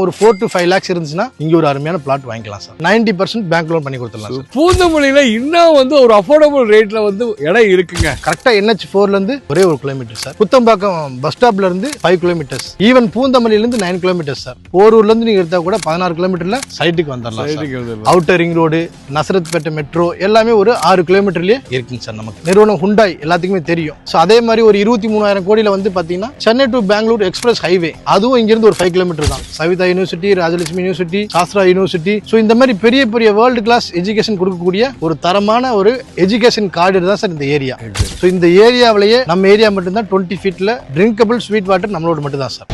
ஒரு 4 to 5 lakhs இருந்துச்சுன்னா இங்க ஒரு அருமையான பிளாட் வாங்கிக்கலாம் சார். 90% பேங்க் லோன் பண்ணி கொடுத்துடலாம் சார். பூந்தமல்லியில இன்னும் வந்து ஒரு அஃபோர்டபுள் ரேட்ல வந்து இடம் இருக்குங்க. கரெக்டா NH4ல இருந்து ஒரே ஒரு கிலோமீட்டர் சார். புத்தம்பாக்கம் பஸ் ஸ்டாப்ல இருந்து 5 கிலோமீட்டர்ஸ், ஈவன் பூந்தமல்லியில இருந்து 9 கிலோமீட்டர்ஸ் சார். போரூர்ல இருந்து நீங்க எடுத்தா கூட 16 கிலோமீட்டர்ல சைட்டுக்கு வந்துடலாம். Outer ring road, Nazarethpettai metro எல்லாமே ஒரு 6 கிலோமீட்டர்லயே இருக்குங்க சார். நமக்கு நிறுவனம் ஹுண்டாய் எல்லாத்துக்குமே தெரியும். சோ அதே மாதிரி ஒரு 23,000 கோடியில வந்து பாத்தீங்கன்னா Chennai to Bangalore express highway, அதுவும் இங்க இருந்து ஒரு 5 கிலோமீட்டர் தான். Savitha university, Rajalakshmi university, Sastra university, so இந்த மாதிரி பெரிய பெரிய வேர்ல்டு கிளாஸ் எஜுகேஷன் கொடுக்கக்கூடிய ஒரு தரமான ஒரு எஜுகேஷன் கார்டு தான் சார் இந்த ஏரியா. சோ இந்த ஏரியாவிலேயே நம்ம ஏரியா மட்டும் தான் 20 ஃபீட்ல ட்ரிங்கபிள் ஸ்வீட் வாட்டர் நம்மளோட மட்டும் தான் சார்.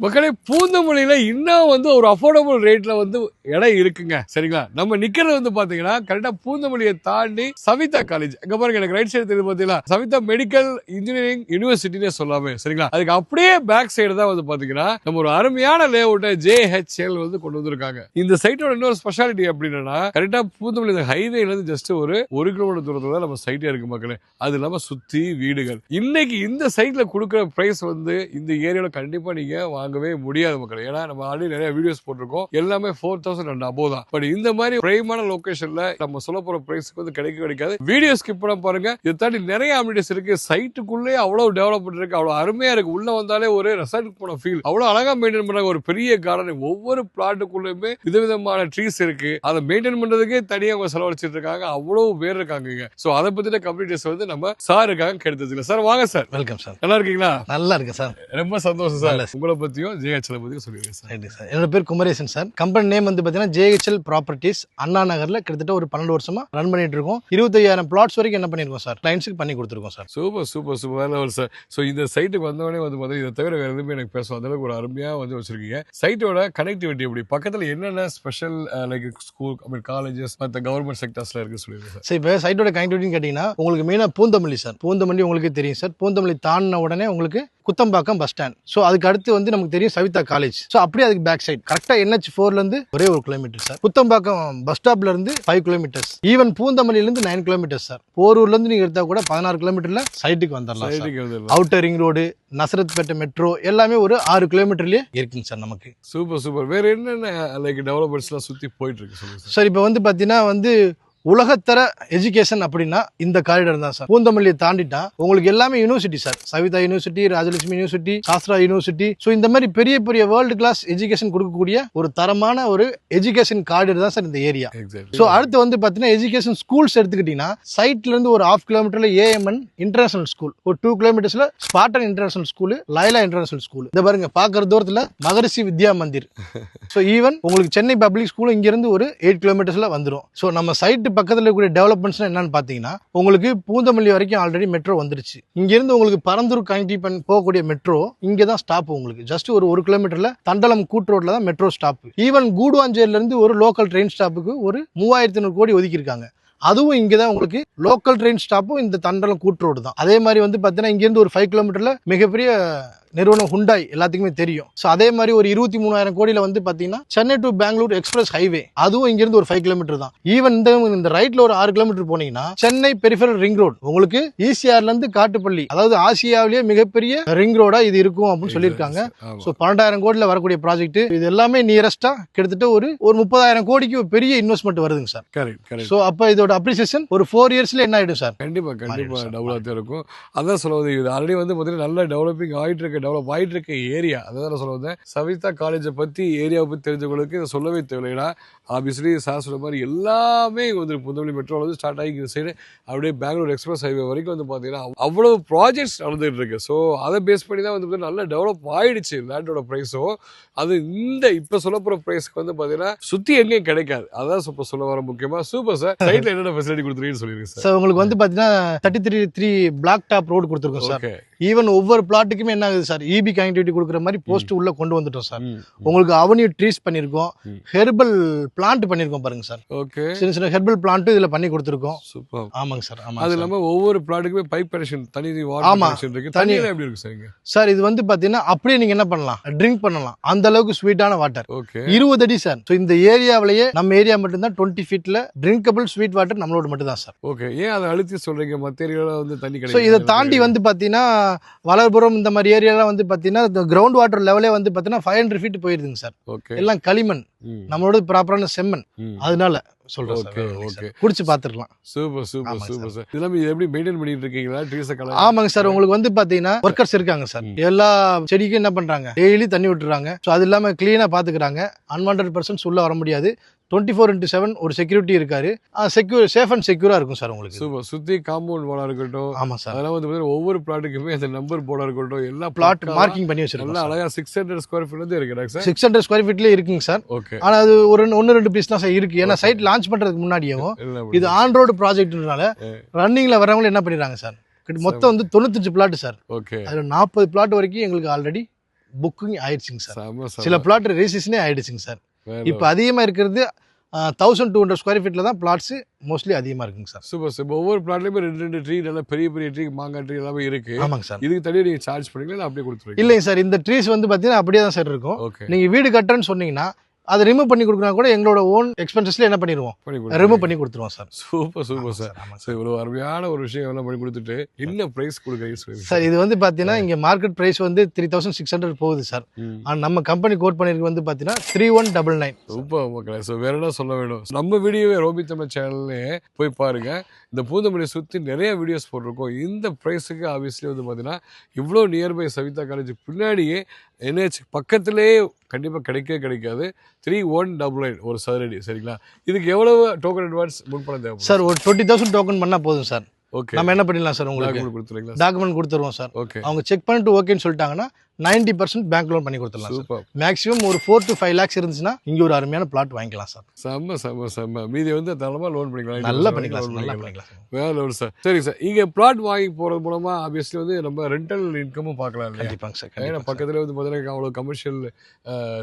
மக்களே, பூந்தமல்லியில இன்னும் வந்து ஒரு அஃபோர்டபுள் ரேட்ல வந்து இடம் இருக்குங்க. சரிங்களா? நம்ம நிக்கிறது வந்து பாத்தீங்கன்னா கரெக்டா பூந்தமல்லியை தாண்டி சவிதா காலேஜ். அங்க பாருங்க, எனக்கு ரைட் சைடு தெரியுது பாத்தீங்களா, சவிதா மெடிக்கல் இன்ஜினியரிங் யூனிவர்சிட்டினே சொல்லாமே. சரிங்களா? அதுக்கு அப்படியே பேக் சைடு தான் வந்து பாத்தீங்கன்னா நம்ம ஒரு அருமையான லேஅவுட்டை JHL வந்து கொண்டு வந்திருக்காங்க. இந்த சைட்டோட இன்னொரு ஸ்பெஷாலிட்டி அப்படின்னா கரெக்டா பூந்தமல்லி ஹைவேல இருந்து ஜஸ்ட் ஒரு 1 கிலோமீட்டர் தூரத்துல தான் நம்ம சைட்டே இருக்கு மக்களே. அது இல்லாம சுத்தி வீடுகள். இன்னைக்கு இந்த சைட்ல கொடுக்குற பிரைஸ் வந்து இந்த ஏரியால கண்டிப்பா நீங்க வாங்கவே முடியாது மக்களே. ஏன்னா நம்ம ஆல்ரெடி நிறைய வீடியோஸ் போட்டிருக்கோம், எல்லாமே 4,000 and above தான். பட் இந்த மாதிரி பிரைமான லொகேஷன்ல நம்ம சொல்ல போற பிரைஸ்க்கு வந்து கிடைக்காது. வீடியோ ஸ்கிப் பண்ண பாருங்க. இதை தாண்டி நிறைய அமினிட்டிஸ் இருக்கு. சைட்டுக்குள்ளே அவ்வளவு டெவலப்மெண்ட் இருக்கு, அவ்வளவு அருமையா இருக்கு. உள்ள வந்தாலே ஒரு ரெசார்ட் போன ஃபீல். அவ்வளவு அழகா மெயின்டைன் பண்றாங்க. ஒரு பெரிய கார்டன், ஒவ்வொரு பிளாட்டுக்குள்ளயுமே விதவிதமான ட்ரீஸ் இருக்கு. அதை மெயின்டைன் பண்றதுக்கே தனியா அவங்க செலவழிச்சிட்டு இருக்காங்க. அவ்வளவு பேர் இருக்காங்க. சோ அதை பத்தின கம்ப்ளீட்டஸ் வந்து நம்ம சார் இருக்காங்க கேட்டதுல. சார் வாங்க சார். Welcome sir. நல்லா இருக்கீங்களா? நல்லா இருக்கு சார். ரொம்ப சந்தோஷம் சார். உங்களை பத்தியும் JHL பத்தியும் சொல்லுங்க சார். என்னோட பேர் குமரேசன் சார். கம்பெனி நேம் வந்து பாத்தீங்கன்னா JHL ப்ராப்பர்ட்டிஸ். அண்ணா நகர்ல கிட்டத்தட்ட ஒரு 12 வருஷமா ரன் பண்ணிட்டு இருக்கோம். 25,000 பிளாட்ஸ் வரைக்கும் என்ன பண்ணிருக்கோம் சார், கிளைண்ட்ஸ்க்கு பண்ணி கொடுத்துருக்கோம் sir. Super super super level sir. So இந்த சைட்டுக்கு வந்தவொடனே வந்து பார்த்தீங்கன்னா இதை தவிர வேற எதுவுமே எனக்கு பேசும் அந்த அளவுக்கு ஒரு அருமையாக வந்து வச்சிருக்கீங்க. சைட்டோட கனெக்டிவிட்டி எப்படி, பக்கத்தில் என்னென்ன ஸ்பெஷல் லைக் ஸ்கூல், காலேஜஸ், மற்ற கவர்மெண்ட் செக்டர்ஸ்ல இருக்கு சொல்லுங்க சார். சரி, இப்போ சைட்டோட கனெக்டிவிட்டின்னு கேட்டீங்கன்னா உங்களுக்கு மெயினா பூந்தமல்லி சார். பூந்தமல்லி உங்களுக்கு தெரியும் சார். பூந்தமல்லி தாண்டின உடனே உங்களுக்கு குத்தம்பாக்கம் பஸ் ஸ்டாண்ட். சோ அதுக்கு அடுத்து வந்து நமக்கு தெரியும் சவிதா காலேஜ். சோ அப்படியே அதுக்கு பேக் சைடு கரெக்டா NH4ல இருந்து ஒரே ஒரு கிலோமீட்டர் சார். புத்தம்பாக்கம் பஸ் ஸ்டாப்ல இருந்து 5 கிலோமீட்டர்ஸ், ஈவன் பூந்தமல்லியில இருந்து 9 கிலோமீட்டர்ஸ் சார். போரூர்ல இருந்து நீங்க எடுத்தா கூட 16 கிலோமீட்டர்ல சைட்டுக்கு வந்துடலாம். Outer ring road, Nazarethpettai metro எல்லாமே ஒரு 6 கிலோமீட்டர்லயே இருக்குங்க சார் நமக்கு. Super super. வேற என்னென்ன லைக் டெவலப்மெண்ட்ஸ் எல்லாம் சுத்தி போயிட்டு இருக்கு சொல்லுங்க சார். இப்போ வந்து பாத்தீங்கன்னா வந்து உலகத்தர எஜுகேஷன் அப்படின்னா இந்த காரிடர் தான் சார். பூந்தமல்லியை தாண்டிட்டா உங்களுக்கு எல்லாமே university sir. Savitha university, Rajalakshmi university, Sastra university, so இந்த மாதிரி பெரிய பெரிய வேர்ல்டு கிளாஸ் எஜுகேஷன் கொடுக்கக்கூடிய ஒரு தரமான ஒரு எஜுகேஷன் காரிடர் தான் சார் இந்த ஏரியா. சோ அடுத்து வந்து பாத்தீங்கன்னா எஜுகேஷன் ஸ்கூல்ஸ் எடுத்துக்கிட்டீங்கன்னா சைட்ல இருந்து ஒரு 1/2 கிலோமீட்டர்ல AMN இன்டர்நேஷனல் ஸ்கூல், ஒரு 2 கிலோமீட்டர்ஸ்ல Spartan international school, Laila international school. இந்த பாருங்க பாக்குற தூரத்துல மகரிஷி வித்யா மந்திர். சோ ஈவன் உங்களுக்கு சென்னை பப்ளிக் ஸ்கூல் இங்க இருந்து ஒரு 8 கிலோமீட்டர்ஸ்ல வந்துடும். சோ நம்ம சைட் பக்கத்துல இருக்கக்கூடிய டெவலப்மெண்ட்ஸ் என்னன்னு பாத்தீங்கன்னா உங்களுக்கு பூந்தமல்லி வரைக்கும் ஆல்ரெடி மெட்ரோ வந்துருச்சு. இங்க இருந்து உங்களுக்கு பரந்தூர் கனெக்ட் போகக்கூடிய மெட்ரோ இங்க தான் ஸ்டாப். உங்களுக்கு ஜஸ்ட் ஒரு 1 கிலோமீட்டர்ல தண்டலம் கூட் ரோட்ல தான் மெட்ரோ ஸ்டாப். ஈவன் கூடுவாஞ்சேரியில இருந்து ஒரு லோக்கல் ட்ரெயின் ஸ்டாப்புக்கு ஒரு 3,500 கோடி ஒதுக்கி இருக்காங்க. அதுவும் இங்கதான் உங்களுக்கு லோக்கல் ட்ரெயின் ஸ்டாப்பும் இந்த தண்டலம் கூட் ரோடு தான். அதே மாதிரி வந்து பாத்தீங்கன்னா இங்க இருந்து ஒரு 5 கிலோமீட்டர்ல மிகப்பெரிய நிறுவனம் ஹுண்டாய் எல்லாத்துக்குமே தெரியும். சோ அதே மாதிரி ஒரு 23,000 கோடியில வந்து பாத்தீங்கன்னா Chennai to Bangalore express highway, அதுவும் இங்க இருந்து ஒரு 5 கிலோமீட்டர் தான். ஈவன் இந்த ரைட்ல ஒரு 6 கிலோமீட்டர் போனீங்கன்னா சென்னை பெரிஃபரல் ரிங் ரோடு உங்களுக்கு ECRல இருந்து காட்டுப்பள்ளி, அதாவது ஆசியாவிலேயே மிகப்பெரிய ரிங் ரோடா இது இருக்கும் அப்படின்னு சொல்லியிருக்காங்க. சோ 12,000 கோடியில வரக்கூடிய ப்ராஜெக்ட் இது எல்லாமே நியரஸ்டா கிட்டத்தட்ட ஒரு 30,000 கோடிக்கு பெரிய இன்வெஸ்ட்மெண்ட் வருதுங்க சார். கரெக்ட். சோ அப்ப இதோட அப்ரிசியேஷன் ஒரு 4 இயர்ஸ்ல என்ன ஆயிடும் சார்? கண்டிப்பா டெவலப் இருக்கும். அதான் சொல்லுவது, இது ஆல்ரெடி வந்து பாத்தீங்கன்னா நல்ல டெவலப் ஆயிட்டு இருக்க ஏரியா. அதான் சொல்ல வந்தேன். சவிதா காலேஜை பத்தி, ஏரியாவை பத்தி தெரிஞ்சவங்களுக்கு இதை சொல்லவே தேவையில்லைன்னா ஆப்வியஸ்லி சார் சொல்ற மாதிரி எல்லாமே வந்து புந்தமல்லி மெட்ரோல வந்து ஸ்டார்ட் ஆகி இந்த சைடு அப்படியே பெங்களூர் எக்ஸ்பிரஸ் ஹைவே வரைக்கும் வந்து பாத்தீங்கன்னா அவ்வளவு ப்ராஜெக்ட்ஸ் நடந்துட்டு இருக்கு. ஸோ அதை பேஸ் பண்ணி தான் வந்து நல்ல டெவலப் ஆயிடுச்சு லேண்டோட ப்ரைஸும். அது இந்த இப்ப சொல்ல போற ப்ரைஸ்க்கு வந்து பாத்தீங்கன்னா சுத்தி எங்கேயும் கிடைக்காது. அதான் இப்ப சொல்ல வர முக்கியமா. Super sir. சைட்ல என்னென்ன ஃபெசிலிட்டி கொடுத்துருக்கீங்கன்னு சொல்லிருக்கேன் சார். உங்களுக்கு வந்து பாத்தீங்கன்னா 33 பிளாக் டாப் ரோடு கொடுத்துருக்கோம் சார். ஈவன் ஒவ்வொரு பிளாட்டுக்குமே என்ன ஆகுது சார், இபி கனெக்டிவிட்டி கொடுக்குற மாதிரி போஸ்ட் உள்ள கொண்டு வந்துட்டோம் சார். ம். உங்களுக்கு அவனியூ ட்ரீஸ் பண்ணியிருக்கோம், ம். ஹெர்பல் பிளான்ட் பண்ணியிருக்கோம் பாருங்க சார். ஓகே, சின்ன சின்ன ஹெர்பல் பிளான்ட்டும் இதுல பண்ணி கொடுத்துருக்கோம். சூப்பர். ஆமாங்க சார். ஆமாங்க அது சார். இல்லாம ஒவ்வொரு ப்ராடக்ட்டுமே பைப் கனெக்ஷன், தனி வாட்டர் ஆமா. கனெக்ஷன் இருக்கு. தனி- தண்ணி எப்படி இருக்கு சார் இங்க? சார் இது வந்து பாத்தீங்கன்னா அப்படியே நீங்க என்ன பண்ணலாம், ட்ரிங்க் பண்ணலாம், அந்த அளவுக்கு ஸ்வீட்டான வாட்டர். ஓகே, 20 அடி சார். ஸோ இந்த ஏரியாவிலேயே நம்ம ஏரியா மட்டும்தான் 20 ஃபீட்ல ட்ரிங்கபிள் ஸ்வீட் வாட்டர் நம்மளோட மட்டும் தான் சார். ஓகே. ஏன் அதை அழுத்தி சொல்றீங்க? மத்த ஏரியால வந்து தண்ணி ஸோ கிடைக்கும். இதை தாண்டி வந்து பாத்தீங்கன்னா வளர்புரம் இந்த மாதிரி ஏரியாலாம் வந்து பாத்தீங்கன்னா இந்த கிரவுண்ட் வாட்டர் லெவலே வந்து பாத்தீங்கன்னா 500 ஃபீட் போயிருதுங்க சார். ஓகே. எல்லாம் களிமண், ம். நம்மளோட ப்ராப்பரான செம்மண், ம். அதனால சொல்றேன் சார். ஓகே, வேற ஒண்ணும் இல்ல ஓகே. சார். குடிச்சு பாத்துக்கலாம். சூப்பர் சூப்பர் ஆமாங்க சூப்பர் சார். இதெல்லாம் இது எப்படி மெயின்டைன் பண்ணிட்டு இருக்கீங்களா? ட்ரீஸ கலர். ஆமாங்க சார். உங்களுக்கு வந்து பாத்தீங்கன்னா ஒர்க்கர்ஸ் இருக்காங்க சார். எல்லா செடிக்கும் என்ன பண்றாங்க, டெய்லி தண்ணி விட்டுறாங்க. ஸோ அது இல்லாம கிளீனா பாத்துக்கிறாங்க. அன்வான்டட் பர்சன்ஸ் உள்ள வர முடியாது. 24/7 ஒரு செக்யூரிட்டி இருக்காரு. சேஃப் அண்ட் செக்யூரா இருக்கும் சார் உங்களுக்கு. சூப்பர். சுத்தி காம்பவுண்ட் போர்டா இருக்கட்டும், ஆமா சார். அதெல்லாம் வந்து பாத்தீங்கன்னா ஒவ்வொரு பிளாட்டுக்குமே அந்த நம்பர் போர்டா இருக்கட்டும், எல்லா பிளாட் பக்காவா மார்க்கிங் பண்ணி நல்லா வச்சிருக்கோம். அழகா 600 ஸ்கொயர் ஃபீட் வந்து இருக்கு சார். 600 ஸ்கொயர் ஃபீட்லயே இருக்குங்க சார். ஓகே. ஆனா அது ஒரு 1-2 பீஸ் தான் சார் இருக்கு. ஏன்னா சைட் லான்ச் பண்றதுக்கு முன்னாடியும் இது ஆன் ரோடு ப்ராஜெக்ட்னால ரன்னிங்ல வரவங்க என்ன பண்ணிடுறாங்க சார், மொத்தம் வந்து 95 பிளாட் சார். ஓகே. அதுல 40 பிளாட் வரைக்கும் எங்களுக்கு ஆல்ரெடி புக்கிங் ஆயிடுச்சுங்க சார். செம செம. சில பிளாட் ரெஜிஸ்ட்ரேஷனே ஆயிடுச்சுங்க சார். வேற இப்போ அதிகமா இருக்கிறது 1200 ஸ்கொயர் ஃபீட்ல தான் பிளாட்ஸ் மோஸ்ட்லி அதிகமா இருக்குங்க சார். Super sir. ஒவ்வொரு பிளாட்லயுமே 2 ட்ரீ, நல்லா பெரிய பெரிய ட்ரீ, மாங்காய் ட்ரீ எல்லாமே இருக்கு. ஆமாங்க சார். இதுக்கு தனியா நீங்க சார்ஜ் பண்ணீங்களா இல்ல அப்படியே கொடுத்துருவீங்க? இல்லைங்க சார், இந்த ட்ரீஸ் வந்து பாத்தீங்கன்னா அப்படியே தான் சார் இருக்கும். ஓகே. நீங்க வீடு கட்டுறேன்னு சொன்னீங்கன்னா அதை ரிமூவ் பண்ணி கொடுக்கறா கூட எங்களோட ஓன் எக்ஸ்பென்சஸ்ல என்ன பண்ணிடுவோம், பண்ணி ரிமூவ் கொடுத்துருவீங்க. பண்ணி கொடுத்துருவோம் சார். Super super sir. ஆமாங்க சார் இவ்வளவு அருமையான ஒரு விஷயம் எல்லாம் பண்ணி கொடுத்துட்டு என்ன பிரைஸ் கொடுக்குறீங்க சொல்லுங்க சார். இது வந்து பாத்தீங்கன்னா இங்க மார்க்கெட் பிரைஸ் வந்து 3600 போகுது சார். ம். ஆனா நம்ம கம்பெனி கோட் பண்ணிருக்கு வந்து பாத்தீங்கன்னா 3199. சூப்பர் மக்களே. ஸோ வேற என்ன சொல்ல வேணும், நம்ம வீடியோவே ரோபி தமிழ் சேனல்லே போய் பாருங்க. இந்த பூந்தமல்லியை சுற்றி நிறைய வீடியோஸ் போட்டிருக்கோம். இந்த ப்ரைஸுக்கு ஆப்வியஸ்லி வந்து பார்த்தீங்கன்னா இவ்வளோ நியர்பை சவிதா காலேஜ் பின்னாடியே NH பக்கத்துலேயே கண்டிப்பாக கிடைக்காது. 3199 ஒரு சதுரடி. சரிங்களா? இதுக்கு எவ்வளவு டோக்கன் அட்வான்ஸ் முன்பணம் தேவை சார்? ஒரு 20,000 டோக்கன் பண்ணா போதும் சார். ஓகே. நம்ம என்ன பண்ணிடலாம் சார், உங்களுக்கு டாக்குமெண்ட் கொடுத்துருங்களா? டாக்குமெண்ட் கொடுத்துருவோம் சார். ஓகே. அவங்க செக் பண்ணிட்டு ஓகேன்னு சொல்லிட்டாங்கன்னா 90% பேங்க் லோன் பண்ணி கொடுத்துடலாம் சார். சூப்பர். மேக்ஸிமம் ஒரு 4 to 5 lakhs இருந்துச்சுன்னா இங்க ஒரு அருமையான பிளாட் வாங்கிக்கலாம் சார். செம்ம செம்ம செம்ம. மீதி வந்து தரமா லோன் பண்ணிக்கலாம். நல்லா loan பண்ணிக்கலாம் சார். நல்லா பண்ணிக்கலாம். பண்ணிக்கலாம் சார். வேற லெவல் சார். சரி சார், இங்க பிளாட் வாங்கி போறது மூலமா ஆப்வியஸ்லி வந்து நம்ம ரெண்டல் இன்கமும் பார்க்கலாம் இல்லையா? கண்டிப்பாங்க சார். ஏன்னா கண்டிப்பாங்க சார். பக்கத்துல வந்து பார்த்தீங்கன்னா அவ்வளோ கமர்ஷியல்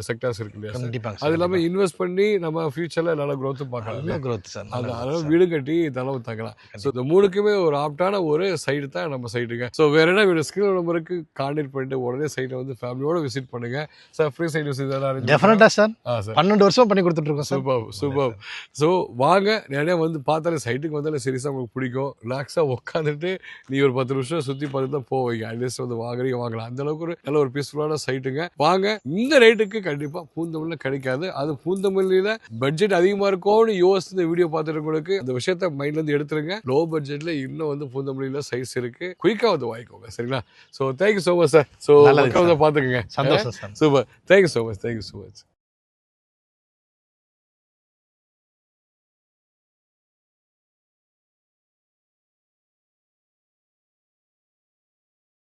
செக்டர்ஸ் இருக்கு இல்லையா சார்? கண்டிப்பாங்க அது சார். இல்லாம இன்வெஸ்ட் பண்ணி நம்ம ஃபியூச்சர்ல நல்ல growth-உம் பார்க்கலாம் நல்ல இல்லையா? growth sir. நல்ல growth அதனால சார். வீடு கட்டி தளவு தங்கலாம். ஸோ இந்த மூணுக்குமே ஒரு ஆப்டான ஒரு சைடு தான் நம்ம சைடுங்க. ஸோ வேற என்ன வீடு ஸ்கிரீன் நம்பருக்கு கான்டாக்ட் பண்ணிட்டு உடனே சைட்டை வந்து ஃபேமிலியோட விசிட் பண்ணுங்க sir. Free side visit arrange டெஃபினட்டா சார். சார். 12 வருஷமா பண்ணி கொடுத்துட்டு இருக்கோம் சார். Super super. ஸோ வாங்க, நிறைய வந்து பார்த்தாலே சைட்டுக்கு வந்தாலே சீரியஸாக உங்களுக்கு பிடிக்கும். ரிலாக்ஸாக உட்காந்துட்டு நீ ஒரு 10 நிமிஷம் சுற்றி பார்த்து தான் போவீங்க. அட்லீஸ்ட் வந்து வாங்கலாம். அந்த அளவுக்கு ஒரு நல்ல ஒரு பீஸ்ஃபுல்லான சைட்டுங்க. வாங்க. இந்த ரேட்டுக்கு கண்டிப்பாக பூந்தமல்லியில் கிடைக்காது. அது பூந்தமல்லியில் பட்ஜெட் அதிகமாக இருக்கும்னு யோசித்து இந்த வீடியோ பார்த்துருக்கவங்களுக்கு அந்த விஷயத்த மைண்ட்லேருந்து எடுத்துருங்க. லோ பட்ஜெட்டில் இன்னும் வந்து பூந்தமல்லியில் சைஸ் இருக்கு. குயிக்காக வந்து வாங்கிக்கோங்க. சரிங்களா? So thank you so much sir. So நல்லது சார். பார்த்துக்கோங்க. சந்தோஷம் sir. Super. Thank you so much.